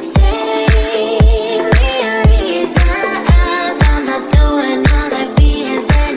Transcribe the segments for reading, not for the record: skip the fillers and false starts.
Save me a reason, I'm not doing all that BS.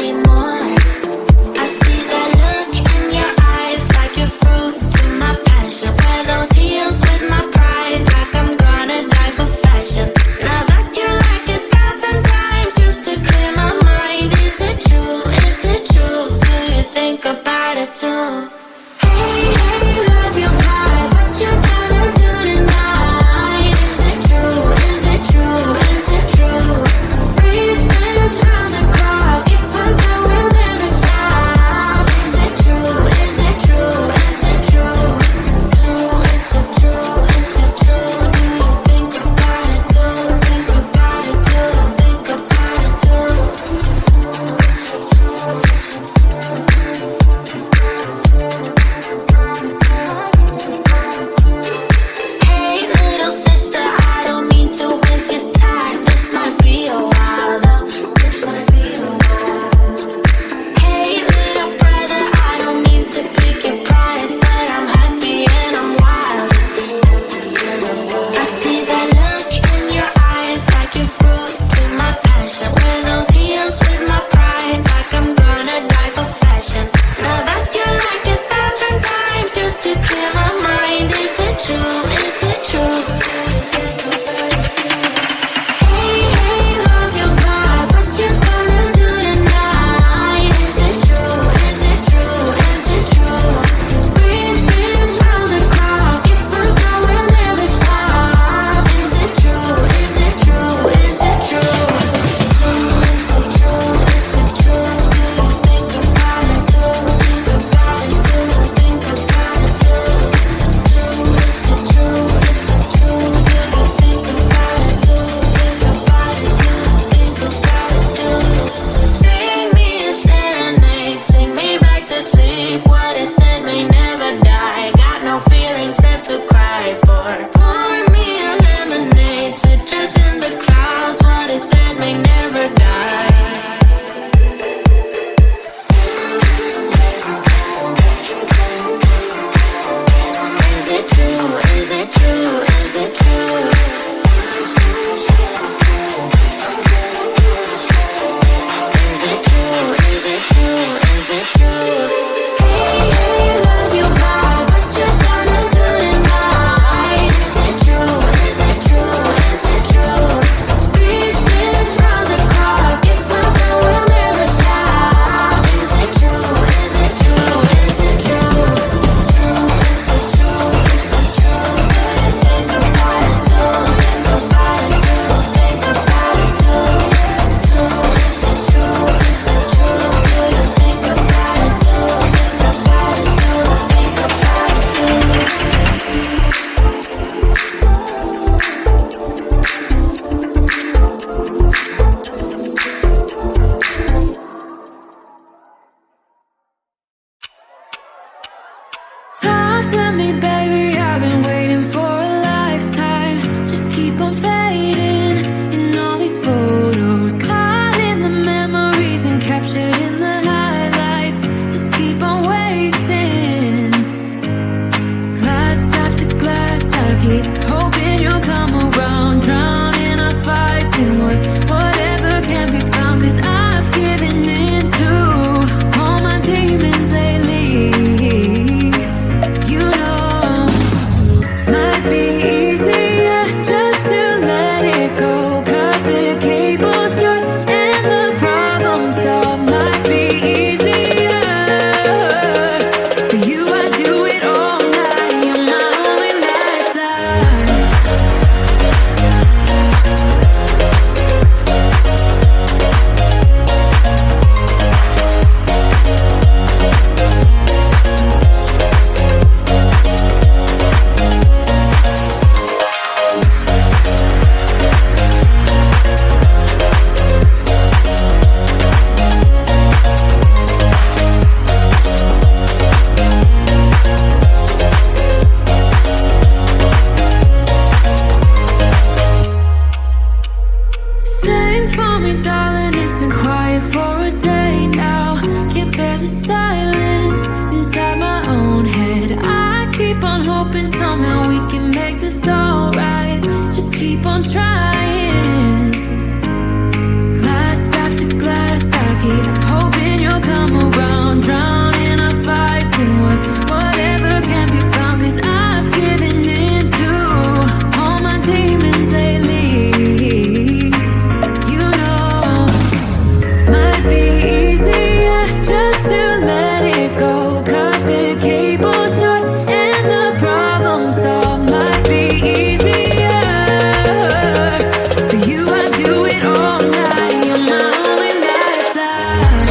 I'm trying. Glass after glass, I keep hoping you'll come around. Drowning our fights in whatever can be found. 'Cause I've given in to all my demons lately. You know, might be easier just to let it go. Cut the cable short and the problem solved. Might be easier for you. I do it all night. You're my only lifeline.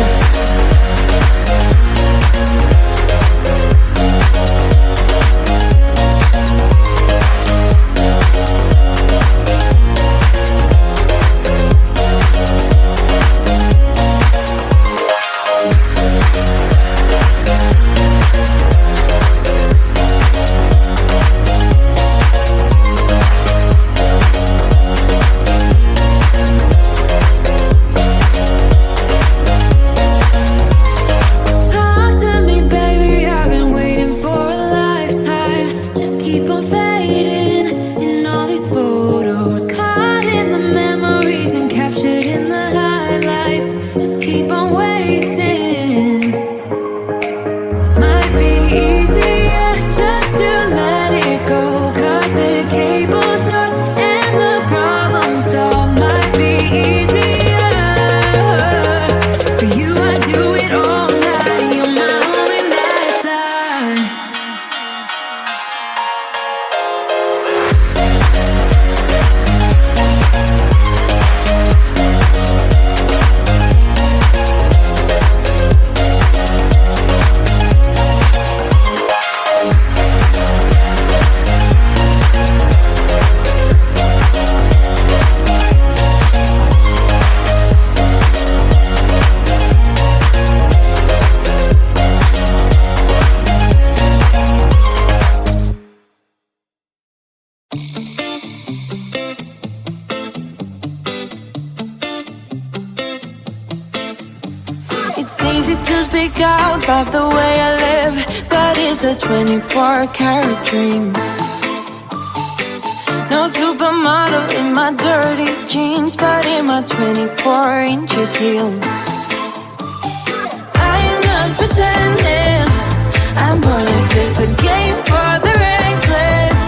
Talk to me, baby, I've been waiting for a lifetime. Just keep on fading in all these photos, caught in the memories and captured in the highlights. Just keep on wasting. Might be easier just to let it go. Cut the cable short and the problem solved. Might be easier for you. I do it all night. You're my only lifeline. It's easy to speak out about the way I live, but it's a 24-karat dream. No supermodel in my dirty jeans, but in my 24 inches heels. I am not pretending, I'm born like this, a game for the reckless.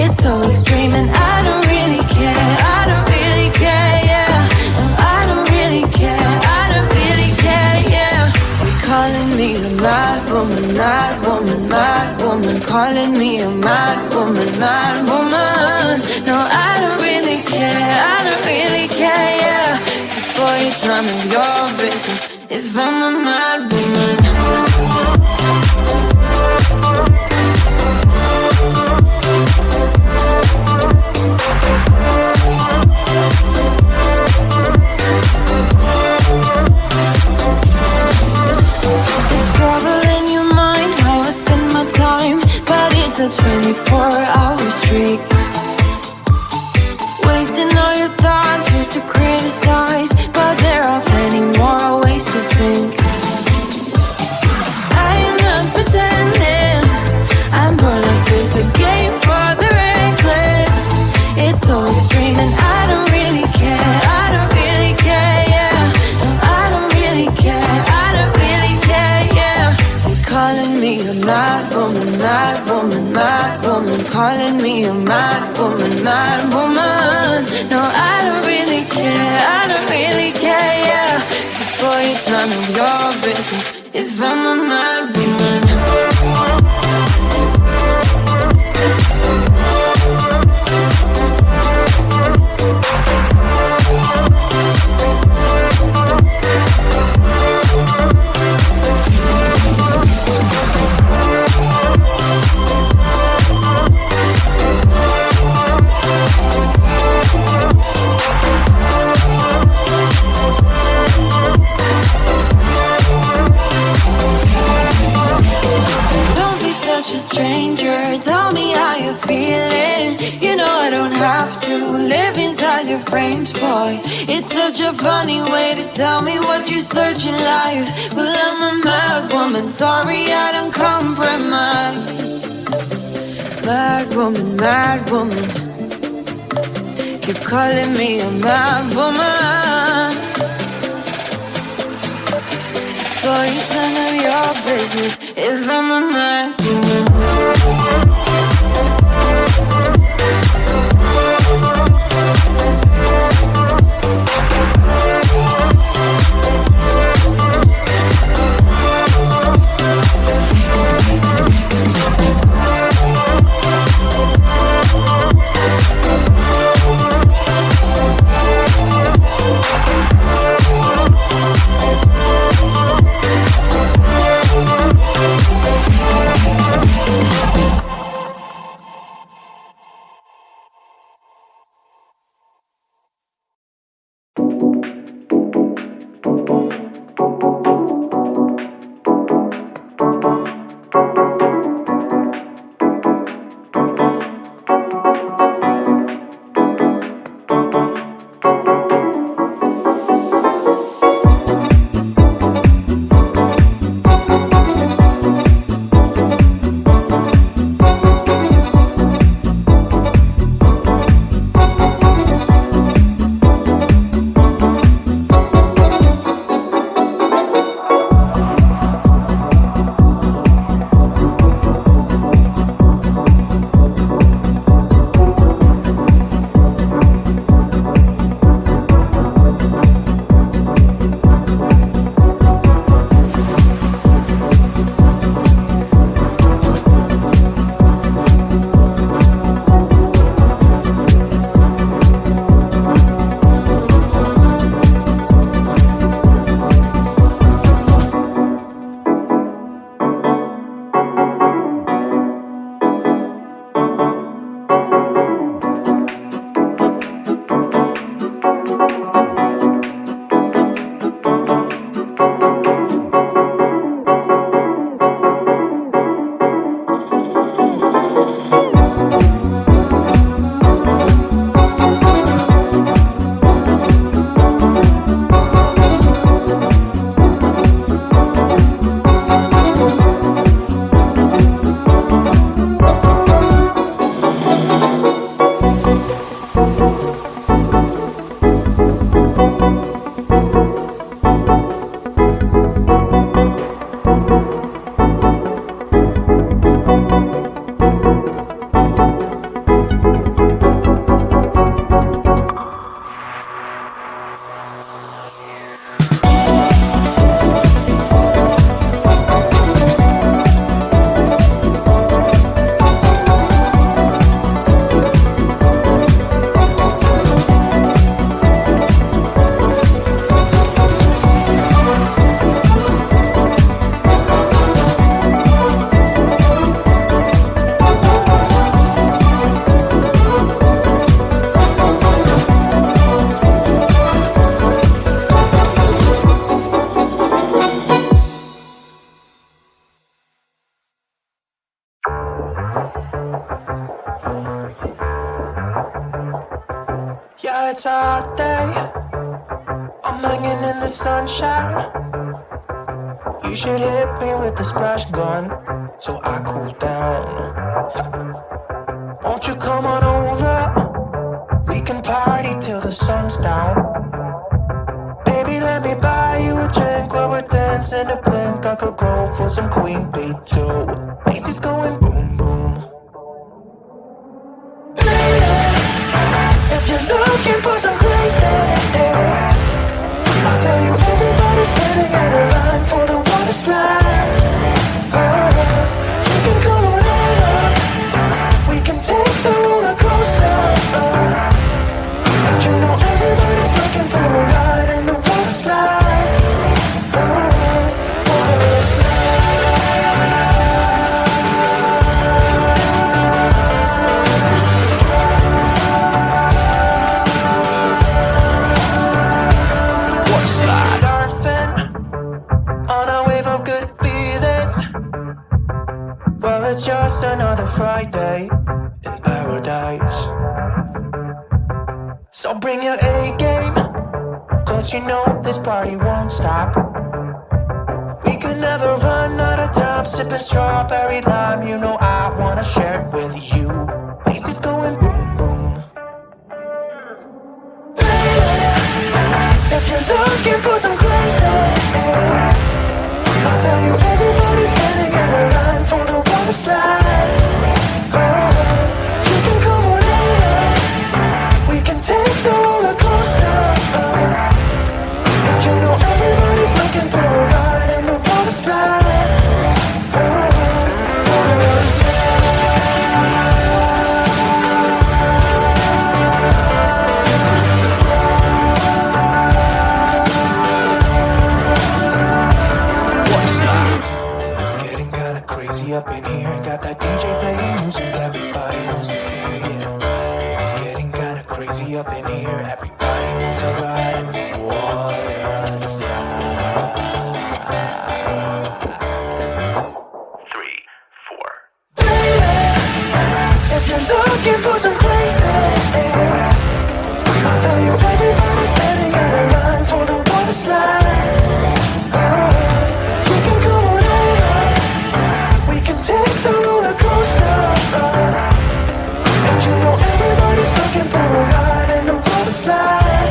It's so extreme and I don't really care. I don't really care, yeah. No, I don't really care. I don't really care, yeah. They're calling me a mad woman, mad woman, mad woman. Calling me a mad woman, mad woman. No, I don't really care. I don't really care, yeah. 'Cause boy, it's none of your business if I'm a mad woman. It's trouble in your mind how I spend my time, but it's a 24-hour streak. Wasting all your thoughts just to criticize, but there are plenty more ways to think. I am not pretending, I'm born like this, a game for the reckless. It's so extreme and I don't really care. I don't really care, yeah. No, I don't really care. I don't really care, yeah. They're calling me a mad woman, mad woman, mad woman. Calling me a mad woman, mad woman. No, I don't really care. I don't really care, yeah. 'Cause boy, it's none of your business if I'm a mad woman. your frames, boy. It's such a funny way to tell me what you search in life. Well, I'm a mad woman, sorry I don't compromise. Mad woman, You're calling me a man woman. Boy, you turn on your business if I'm a man woman. Yeah, it's a hot day. I'm hanging in the sunshine. You should hit me with the splash gun so I cool down. Won't you come on over? We can party till the sun's down. Baby, let me buy you a drink while we're dancing a blink. I could go for some Queen Bee too. Macy's going boom boom. If you're looking for some crazy, I'll tell you everybody's standing in a line for the water slide. You can come on over. We can take the roller coaster. And you know everybody's looking for a ride in the water slide. Water slide. It's just another Friday in paradise. So bring your A game, cause you know this party won't stop. We could never run out of time, sipping strawberry lime. You know I wanna share it with you. Macy's going boom boom. If you're looking for some crazy, I'll tell you everybody's standing in a line for the water slide. You can come on over, we can take the roller coaster. And you know everybody's looking for a ride in the water slide. Water slide. It's getting kinda crazy up in here. Got that DJ playing music, everybody wants to hear, yeah. It's getting kinda crazy up in here. Everybody wants a ride in the water slide. 3, 4. Baby, if you're looking for some crazy, I'll tell you everybody's standing in a line for the water slide. You can come on over, we can take the roller coaster. And you know everybody's looking for a ride in the water slide.